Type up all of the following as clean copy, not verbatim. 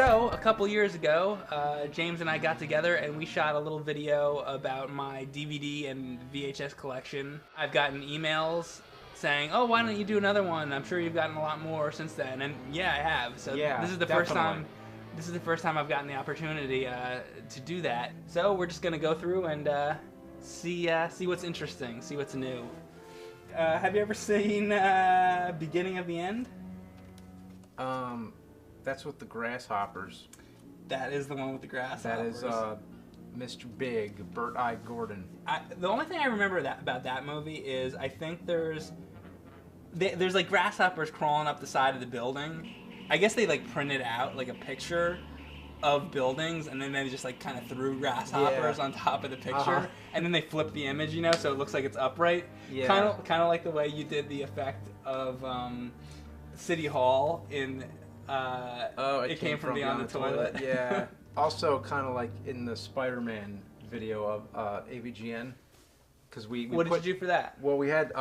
So, a couple years ago, James and I got together and we shot a little video about my DVD and VHS collection. I've gotten emails saying, oh, why don't you do another one? I'm sure you've gotten a lot more since then. And yeah, I have. So yeah, this is the first time. This is the first time I've gotten the opportunity to do that. So we're just gonna go through and see what's interesting, see what's new. Have you ever seen Beginning of the End? That's with the grasshoppers. That is the one with the grasshoppers. That is Mr. Big, Burt-eyed Gordon. The only thing I remember about that movie is I think there's like grasshoppers crawling up the side of the building. I guess they like printed out like a picture of buildings and then they just like kind of threw grasshoppers on top of the picture and then they flipped the image, you know, so it looks like it's upright. Yeah. Kind of like the way you did the effect of City Hall in It Came From Beyond the Toilet. Yeah. Also kind of like in the Spider-Man video of AVGN. What did you do for that? Well, we had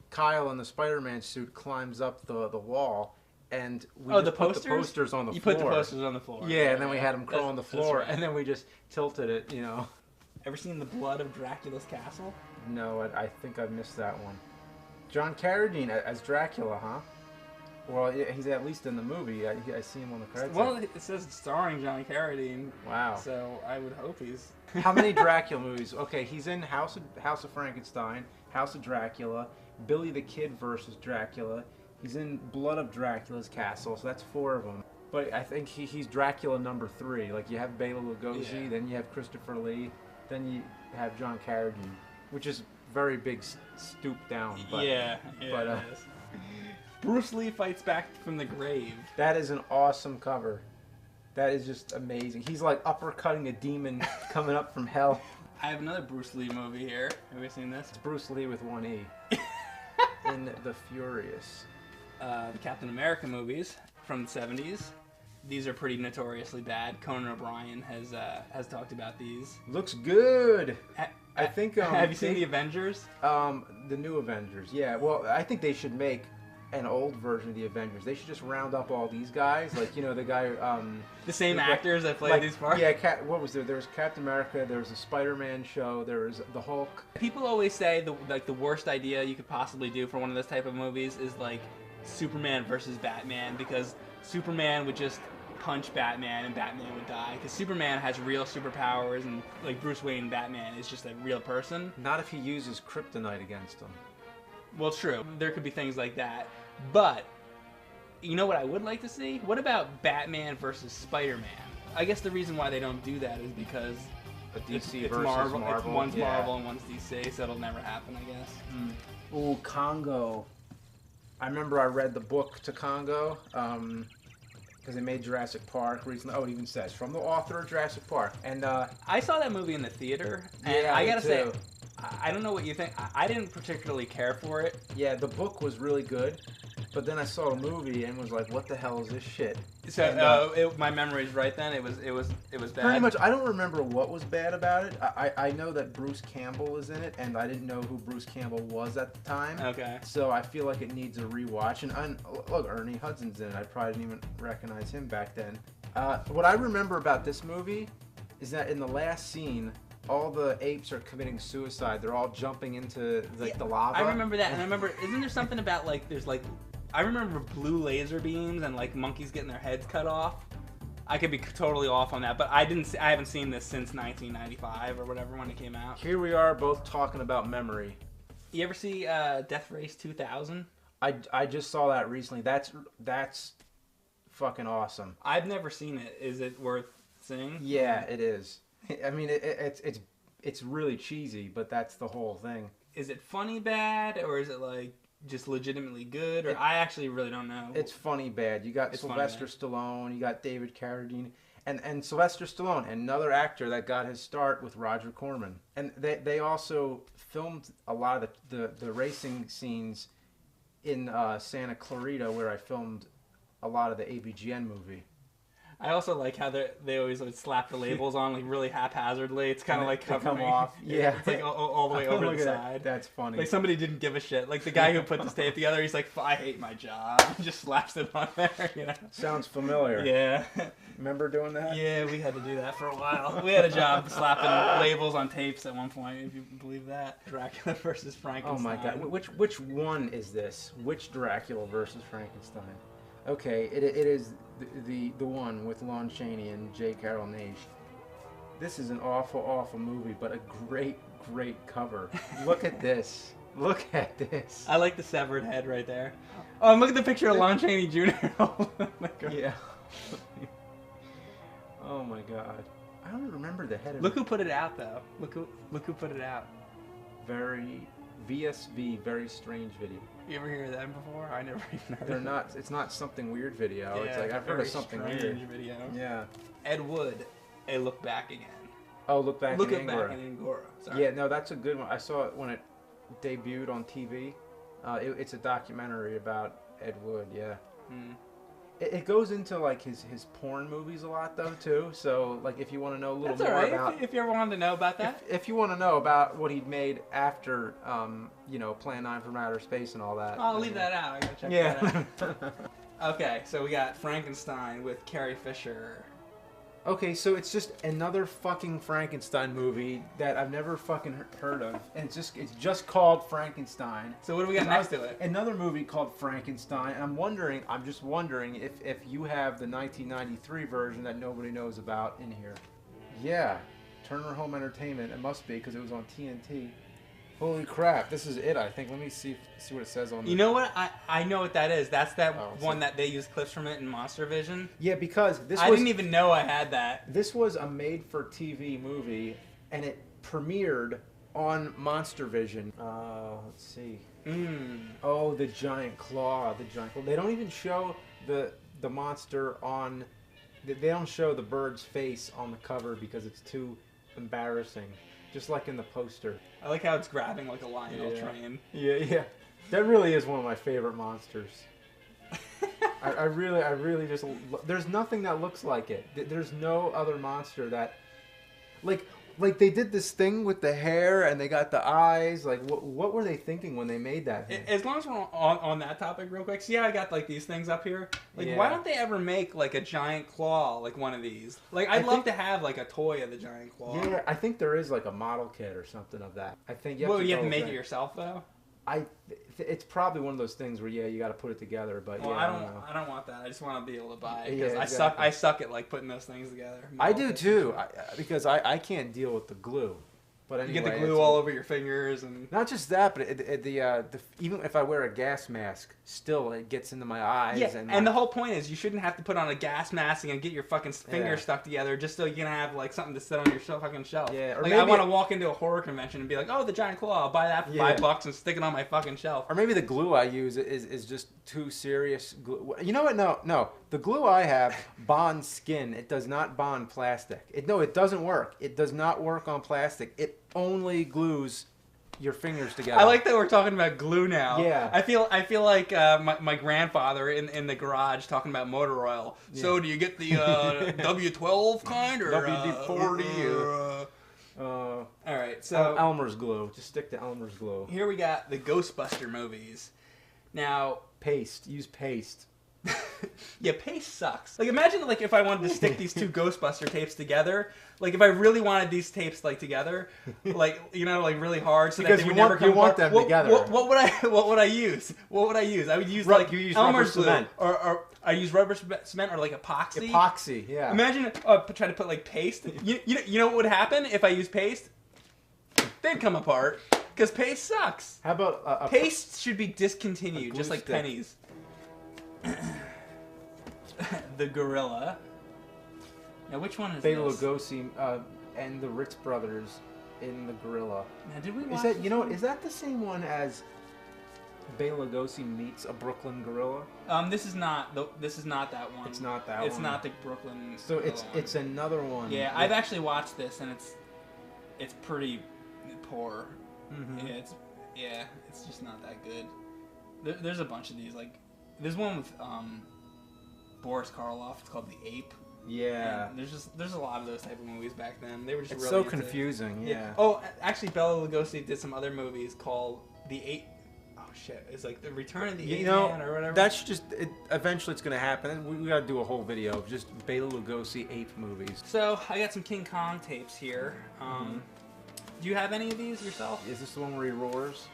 Kyle in the Spider-Man suit climbs up the wall. And we the posters? Put the posters on the floor. You put the posters on the floor. Yeah, and then we had them crawl on the floor, right. and then we just tilted it, you know. Ever seen The Blood of Dracula's Castle? No, I think I missed that one. John Carradine as Dracula, huh? Well, he's at least in the movie. I see him on the credits. Well, it says starring John Carradine. Wow. So I would hope he's... How many Dracula movies? Okay, he's in House of Frankenstein, House of Dracula, Billy the Kid versus Dracula. He's in Blood of Dracula's Castle, so that's 4 of them. But I think he's Dracula number 3. Like, you have Bela Lugosi, then you have Christopher Lee, then you have John Carradine, which is very big stoop down. But, it is. Bruce Lee fights back from the grave. That is an awesome cover. That is just amazing. He's like uppercutting a demon coming up from hell. I have another Bruce Lee movie here. Have you seen this? It's Bruce Lee with 1 E. In The Furious. The Captain America movies from the 70s. These are pretty notoriously bad. Conan O'Brien has talked about these. Looks good. I think. Have you seen the Avengers? The new Avengers. Yeah. Well, I think they should make an old version of the Avengers. They should just round up all these guys, like, you know, the guy. The same actors that played these parts. Yeah. What was there? There was Captain America. There was a Spider-Man show. There was the Hulk. People always say the worst idea you could possibly do for one of those type of movies is like Superman versus Batman, because Superman would just punch Batman and Batman would die, because Superman has real superpowers and like Bruce Wayne Batman is just a real person. Not if he uses kryptonite against him. Well, true. There could be things like that. But you know what I would like to see? What about Batman versus Spider-Man? I guess the reason why they don't do that is because it's versus Marvel. One's yeah. Marvel and one's DC, so it'll never happen, I guess. Ooh, Congo. I remember I read the book to Congo, because they made Jurassic Park recently. Oh, it even says, from the author of Jurassic Park. And I saw that movie in the theater, and yeah, I gotta say, too. I don't know what you think. I didn't particularly care for it. Yeah, the book was really good, but then I saw the movie and was like, what the hell is this shit? So my memory's right then. It was bad. Pretty much. I don't remember what was bad about it. I know that Bruce Campbell is in it, and I didn't know who Bruce Campbell was at the time. Okay. So I feel like it needs a rewatch. And look, Ernie Hudson's in it. I probably didn't even recognize him back then. What I remember about this movie is that in the last scene, all the apes are committing suicide. They're all jumping into the lava. I remember that, and I remember, isn't there something about like there's like, I remember blue laser beams and like monkeys getting their heads cut off. I could be totally off on that, but I haven't seen this since 1995 or whatever when it came out. Here we are, both talking about memory. You ever see Death Race 2000? I just saw that recently. That's fucking awesome. I've never seen it. Is it worth seeing? Yeah, it is. I mean, it's really cheesy, but that's the whole thing. Is it funny bad, or is it like just legitimately good? Or I actually really don't know. It's funny bad. You got Sylvester Stallone, you got David Carradine, and Sylvester Stallone, another actor that got his start with Roger Corman. And they also filmed a lot of the racing scenes in Santa Clarita, where I filmed a lot of the AVGN movie. I also like how they always like slap the labels on like really haphazardly. It's kind of like they come covering. off. Yeah, it's like all the way over Look the at side. That's funny. Like somebody didn't give a shit. Like the guy who put this tape together, he's like, I hate my job. He just slaps it on there. You know. Sounds familiar. Yeah. Remember doing that? Yeah, we had to do that for a while. We had a job slapping labels on tapes at one point, if you believe that. Dracula versus Frankenstein. Oh my god. Which one is this? Which Dracula versus Frankenstein? Okay, it is the one with Lon Chaney and J. Carroll Naish. This is an awful movie, but a great cover. Look at this. Look at this. I like the severed head right there. Oh, and look at the picture of Lon Chaney Jr. Yeah. Oh my god. I don't remember the head of Look who put it out though. Look who put it out. Very VSV, very strange video. You ever hear of them before? I never even heard They're of not it's not something weird video. Yeah, it's like I've heard of something weird. Video. Yeah. Ed Wood, A Look Back Again. Oh, Look Back in Angora. Back in Angora. Sorry. Yeah, no, that's a good one. I saw it when it debuted on TV. It's a documentary about Ed Wood, yeah. Hmm. It goes into like his porn movies a lot though too. So like if you want to know a little That's more all right. about If you ever wanted to know about that. if you want to know about what he'd made after you know, Plan 9 from Outer Space and all that. I'll leave that out. I gotta check that out. Okay, so we got Frankenstein with Carrie Fisher. Okay, so it's just another fucking Frankenstein movie that I've never fucking heard of, and it's just called Frankenstein. So what do we got next to it? Another movie called Frankenstein. And I'm just wondering if you have the 1993 version that nobody knows about in here. Yeah, Turner Home Entertainment. It must be because it was on TNT. Holy crap, this is it, I think. Let me see what it says on the... You know what? I know what that is. That's that one so... that they use clips from it in Monster Vision. Yeah, because I didn't even know I had that. This was a made-for-TV movie, and it premiered on Monster Vision. Let's see. Oh, the giant claw. They don't even show the monster on... They don't show the bird's face on the cover because it's too embarrassing. Just like in the poster. I like how it's grabbing like a Lionel train. Yeah. That really is one of my favorite monsters. I really just... There's nothing that looks like it. There's no other monster that... Like they did this thing with the hair and they got the eyes. Like, what were they thinking when they made that thing? As long as we're on that topic real quick. See how I got like these things up here? Like, why don't they ever make like a giant claw like one of these? Like, I'd love to have like a toy of the giant claw. Yeah, I think there is like a model kit or something of that. I think you have you have to make it yourself though? It's probably one of those things where you got to put it together. But well, I don't want that. I just want to be able to buy it. Yeah, exactly. I suck at like putting those things together. I do too, because I can't deal with the glue. But anyway, you get the glue all over your fingers and not just that, but even if I wear a gas mask, still it gets into my eyes. Yeah, and the whole point is you shouldn't have to put on a gas mask and get your fucking fingers stuck together just so you can have like something to sit on your fucking shelf. Yeah, or like I want to walk into a horror convention and be like, oh, the giant claw, I'll buy that for $5 and stick it on my fucking shelf. Or maybe the glue I use is just too serious glue. You know what? No. The glue I have bonds skin. It does not bond plastic. It doesn't work. It does not work on plastic. It only glues your fingers together. I like that we're talking about glue now. Yeah. I feel like my grandfather in the garage talking about motor oil. Yeah. So do you get the W12 kind or WD-40? All right, so Elmer's glue. Just stick to Elmer's glue. Here we got the Ghostbuster movies. Now, paste. Use paste. Yeah, paste sucks. Like, imagine like if I wanted to stick these two Ghostbuster tapes together. Like, if I really wanted these tapes like together, like, you know, like really hard, so because that they would never come apart. Them together. What would I use? What would I use? I would use Elmer's glue, cement, or I use rubber cement or like epoxy. Epoxy, yeah. Imagine try to put like paste. You know what would happen if I use paste? They'd come apart because paste sucks. How about paste should be discontinued, just like stick. pennies. The Gorilla. Now, which one is Bela this? Lugosi and the Ritz brothers in the Gorilla. Now, did we watch is that is that the same one as Bela Lugosi meets a Brooklyn gorilla? This is not that one. It's not that one. It's not the Brooklyn. So it's another one. Yeah, I've actually watched this and it's pretty poor. Mm-hmm. Yeah, it's just not that good. There's a bunch of these. Like, there's one with Boris Karloff. It's called The Ape. Yeah. And there's a lot of those type of movies back then. They were just It's really so into- confusing. Yeah. Oh, actually, Bela Lugosi did some other movies called The Eight. Oh shit! It's like The Return of the Eight Man or whatever. That's just eventually it's gonna happen. We gotta do a whole video of just Bela Lugosi ape movies. So I got some King Kong tapes here. Do you have any of these yourself? Is this the one where he roars?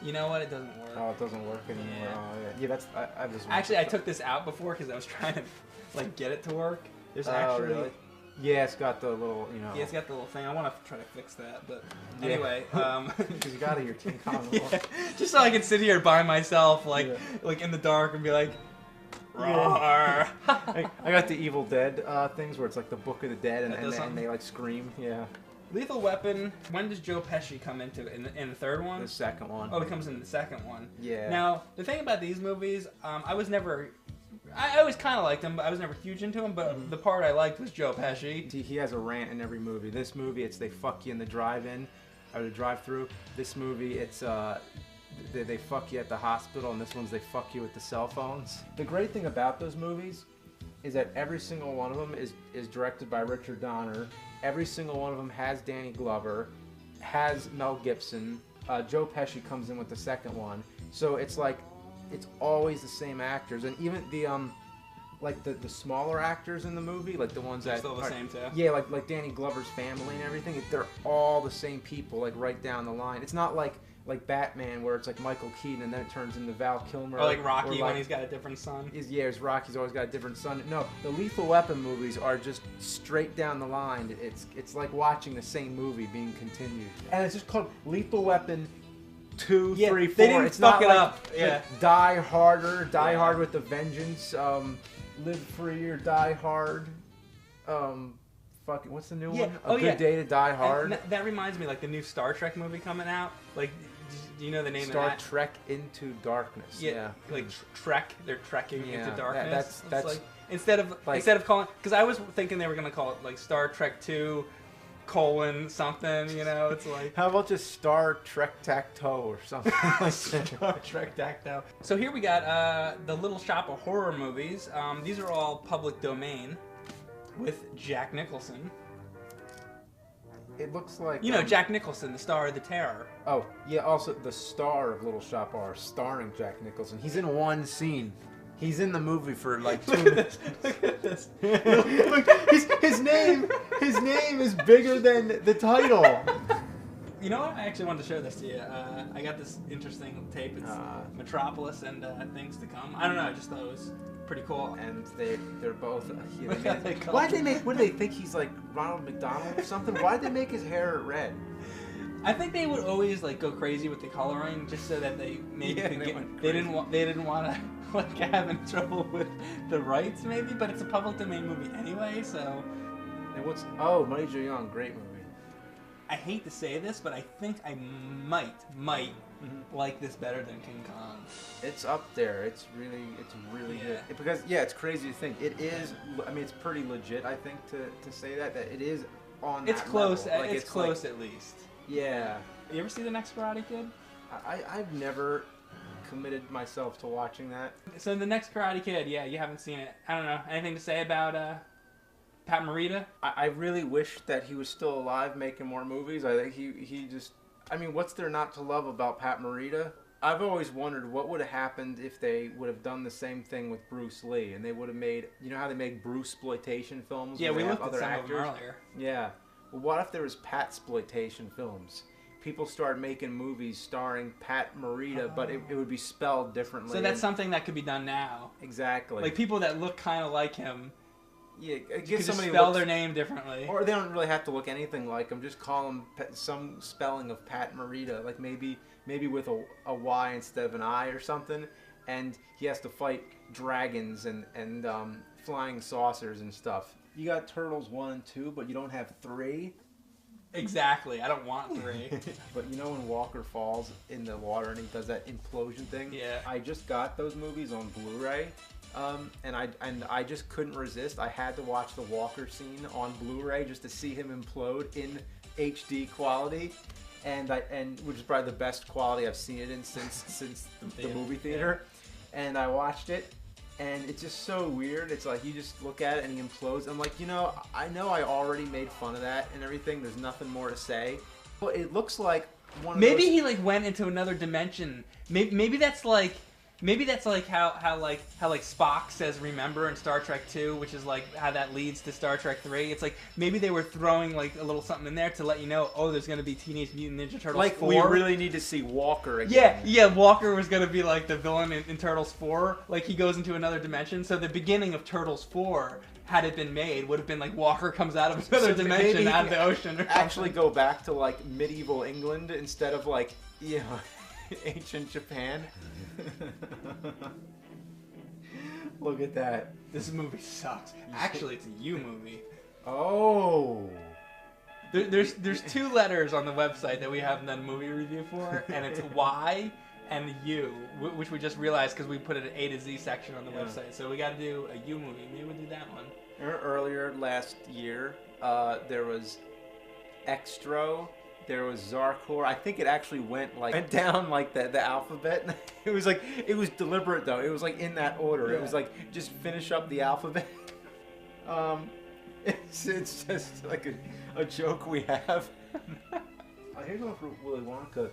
You know what? It doesn't work. Oh, it doesn't work anymore. Yeah. Oh, yeah. Yeah, that's I have this one. Actually, I took this out before because I was trying to like get it to work. There's Oh, actually. really? Yeah, it's got the little, Yeah, it's got the little thing. I want to try to fix that, but anyway. Because you got it, your King Kong. Yeah, just so I can sit here by myself, like Yeah. like in the dark, and be like, roar. I got the Evil Dead things where it's like the Book of the Dead, That does and something. they like scream. Yeah. Lethal Weapon. When does Joe Pesci come into in the third one? The second one. Oh, he comes in the second one. Yeah. Now the thing about these movies, I was never. I always kind of liked them, but I was never huge into them. But the part I liked was Joe Pesci. He has a rant in every movie. This movie, it's they fuck you in the drive-in or the drive-through. This movie, it's they fuck you at the hospital, and this one's they fuck you with the cell phones. The great thing about those movies is that every single one of them is directed by Richard Donner. Every single one of them has Danny Glover, has Mel Gibson. Joe Pesci comes in with the second one. So it's like, it's always the same actors, and even the like the smaller actors in the movie, like the ones They're that still the are, same too. yeah, like Danny Glover's family and everything. They're all the same people, like right down the line. It's not like Batman where it's like Michael Keaton and then it turns into Val Kilmer. Or like Rocky or when he's got a different son. It's Rocky's always got a different son. No, the Lethal Weapon movies are just straight down the line. It's like watching the same movie being continued, and it's just called Lethal Weapon 2, Yeah, 3, 4. they didn't it's fuck not it like, up. Yeah. like Die Harder, Die Yeah. Hard with a Vengeance, Live Free or Die Hard. Fucking what's the new Yeah. one? Oh, A Good yeah. Day to Die Hard. And that reminds me, like the new Star Trek movie coming out. Like, do you know the name Star of that? Trek Into Darkness. Yeah. Like Trek, they're trekking Yeah, into darkness. that's It's like, instead of calling, because I was thinking they were gonna call it like Star Trek 2 : something. You know, it's like How about just Star Trek Tac-Toe or something like that? Star Trek Tactile. So here we got the Little Shop of Horror movies. These are all public domain with Jack Nicholson. It looks like You know, Jack Nicholson, the star of The Terror. Oh, yeah, also the star of Little Shop of Horrors, starring Jack Nicholson. He's in one scene. He's in the movie for like 2 Look at this. Look at this. Look, his name is bigger than the title. You know what? I actually wanted to show this to you. I got this interesting tape. It's Metropolis and Things to Come. I don't know. I just thought it was pretty cool. And they're both. Why'd they make? What do they think he's like Ronald McDonald or something? Why'd they make his hair red? I think they would always like go crazy with the coloring just so that they maybe Yeah, could they get. went They didn't want to like have any trouble with the rights maybe, but it's a public domain movie anyway, so. And Money Joe Young, great movie. I hate to say this, but I think I might like this better than King Kong. It's up there. It's really Yeah. good. Because it's crazy to think it is. I mean, it's pretty legit. I think to say that it is on. It's that close. level. Like, It's close at least. Yeah. You ever see The Next Karate Kid? I've never committed myself to watching that. So The Next Karate Kid, yeah, you haven't seen it. I don't know. Anything to say about Pat Morita? I really wish that he was still alive making more movies. I think he just. I mean, what's there not to love about Pat Morita? I've always wondered what would have happened if they would have done the same thing with Bruce Lee, and they would have made. You know how they make Bruce-sploitation films? Yeah, where we they have looked at some of them earlier. Yeah. Well, what if there was Pat-sploitation films? People started making movies starring Pat Morita, but it would be spelled differently. So that's something that could be done now. Exactly. Like people that look kind of like him. Yeah, You give could somebody spell their name differently. or they don't really have to look anything like him. Just call him some spelling of Pat Morita, like maybe with a Y instead of an I or something. And he has to fight dragons and flying saucers and stuff. You got Turtles 1 and 2, but you don't have 3. Exactly. I don't want 3. But you know when Walker falls in the water and he does that implosion thing? Yeah. I just got those movies on Blu-ray, and I just couldn't resist. I had to watch the Walker scene on Blu-ray just to see him implode in HD quality, and which is probably the best quality I've seen it in since the movie theater. And I watched it, And it's just so weird. It's like you just look at it and he implodes. I'm like, you know I already made fun of that and everything. There's nothing more to say. But it looks like one of Maybe those... he like went into another dimension. Maybe that's like how Spock says remember in Star Trek 2, which is like how that leads to Star Trek 3. It's like maybe they were throwing like a little something in there to let you know, oh, there's gonna be Teenage Mutant Ninja Turtles like 4. We really need to see Walker again. Yeah, Walker was gonna be like the villain in Turtles 4. Like he goes into another dimension. So the beginning of Turtles 4, had it been made, would have been like Walker comes out of another dimension out of the ocean. Or actually go back to like medieval England instead of like, you know, ancient Japan. Look at that. This movie sucks. Actually, it's a you movie. Oh. There's 2 letters on the website that we haven't done a movie review for, and it's Y and U, which we just realized because we put it an A to Z section on the website. So we got to do a U movie. Maybe we'll do that one. Earlier last year, there was Extro. There was Zarkor. I think it actually went down like the alphabet. It was like, it was deliberate though. It was like in that order. Yeah. It was like just finish up the alphabet. It's just like a joke we have. Here's one for Willy Wonka.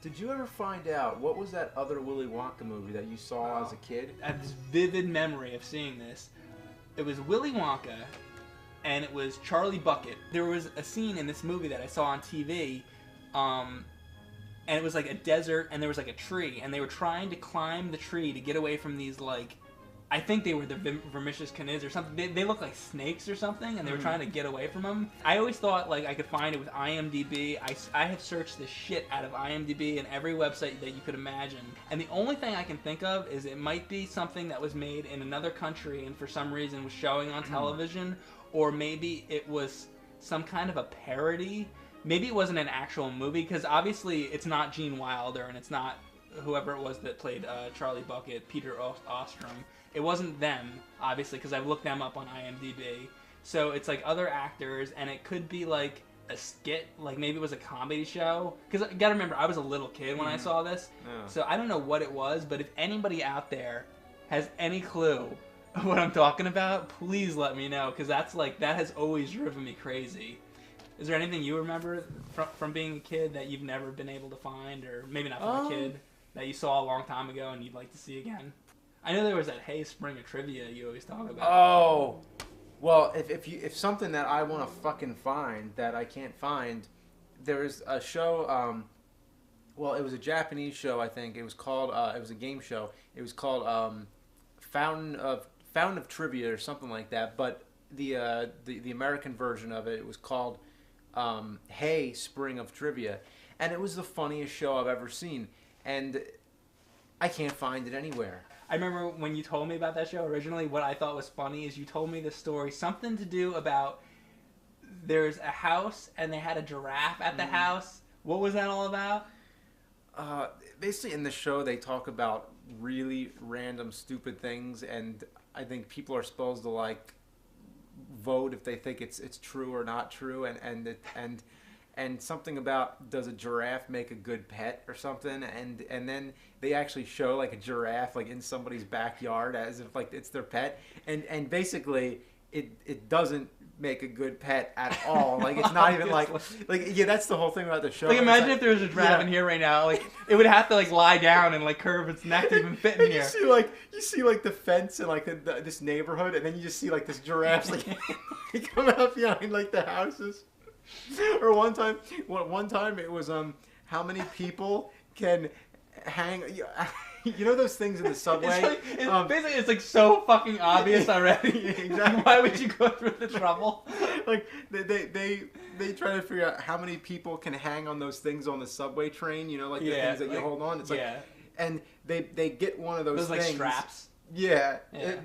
Did you ever find out what was that other Willy Wonka movie that you saw as a kid? I have this vivid memory of seeing this. It was Willy Wonka. And it was Charlie Bucket. There was a scene in this movie that I saw on TV, and it was like a desert, and there was like a tree, and they were trying to climb the tree to get away from these, like, I think they were the vermicious canids or something. They looked like snakes or something, and they were trying to get away from them. I always thought like I could find it with IMDb. I have searched the shit out of IMDb and every website that you could imagine. And the only thing I can think of is it might be something that was made in another country and for some reason was showing on television, or maybe it was some kind of a parody. Maybe it wasn't an actual movie, because obviously it's not Gene Wilder and it's not whoever it was that played Charlie Bucket, Peter Ostrom. It wasn't them, obviously, because I've looked them up on IMDb. So it's like other actors, and it could be like a skit, like maybe it was a comedy show. Because you gotta remember, I was a little kid when I saw this, so I don't know what it was, but if anybody out there has any clue what I'm talking about, please let me know, because that's like, that has always driven me crazy. Is there anything you remember from being a kid that you've never been able to find, or maybe not from a kid, that you saw a long time ago and you'd like to see again? I know there was that Hey Spring of Trivia you always talk about. Oh, well, if something that I want to fucking find that I can't find, there's a show. Well, it was a Japanese show, I think. It was called. It was a game show. It was called Fountain of Trivia or something like that. But the American version of it, it was called Hey Spring of Trivia, and it was the funniest show I've ever seen, and I can't find it anywhere. I remember when you told me about that show originally, what I thought was funny is you told me the story, something to do about there's a house and they had a giraffe at the house. What was that all about? Basically in the show they talk about really random stupid things, and I think people are supposed to like vote if they think it's true or not true, and something about, does a giraffe make a good pet or something, and then they actually show like a giraffe like in somebody's backyard as if like it's their pet, and basically it doesn't make a good pet at all. Like it's not even like yeah, that's the whole thing about the show. Like imagine if there was a giraffe in here right now, like it would have to like lie down and like curve its neck to even fit in here. You see like the fence in like this neighborhood, and then you just see like this giraffes like coming up behind like the houses. Or one time it was how many people can hang. You know those things in the subway? Basically, it's like so fucking obvious already. Exactly. Why would you go through the trouble? Like they try to figure out how many people can hang on those things on the subway train. You know, like the things that you hold on. It's like, and they get one of those things. Like straps. Yeah.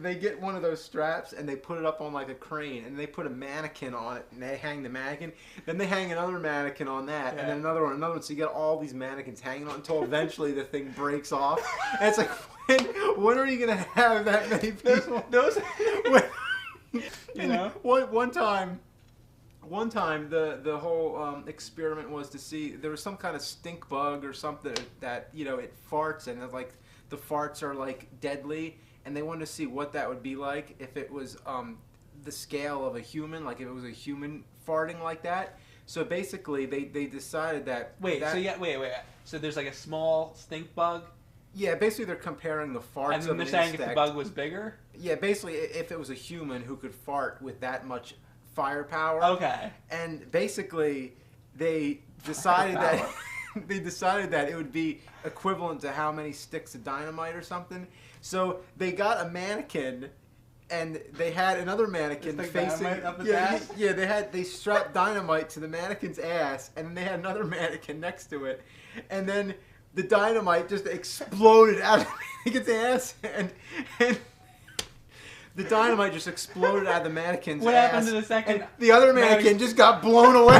They get one of those straps and they put it up on like a crane, and they put a mannequin on it, and they hang the mannequin. Then they hang another mannequin on that, and then another one. So you get all these mannequins hanging on until eventually the thing breaks off. And it's like, when are you gonna have that many people? You know, one time the whole experiment was to see, there was some kind of stink bug or something that, you know, it farts, and it's like the farts are like deadly. and they wanted to see what that would be like if it was the scale of a human, like if it was a human farting like that. So basically, they decided that... Wait, so there's like a small stink bug? Yeah, basically they're comparing the farts of an insect. And then they're saying if the bug was bigger? Yeah, basically if it was a human who could fart with that much firepower. Okay. And basically they decided that... They decided that it would be equivalent to how many sticks of dynamite or something. So they got a mannequin... And they had another mannequin facing. Up his ass? Yeah. They strapped dynamite to the mannequin's ass, and then they had another mannequin next to it, and then the dynamite just exploded out of the mannequin's ass, and the dynamite just exploded out of the mannequin's ass. What happened to the second? And the other mannequin just got blown away.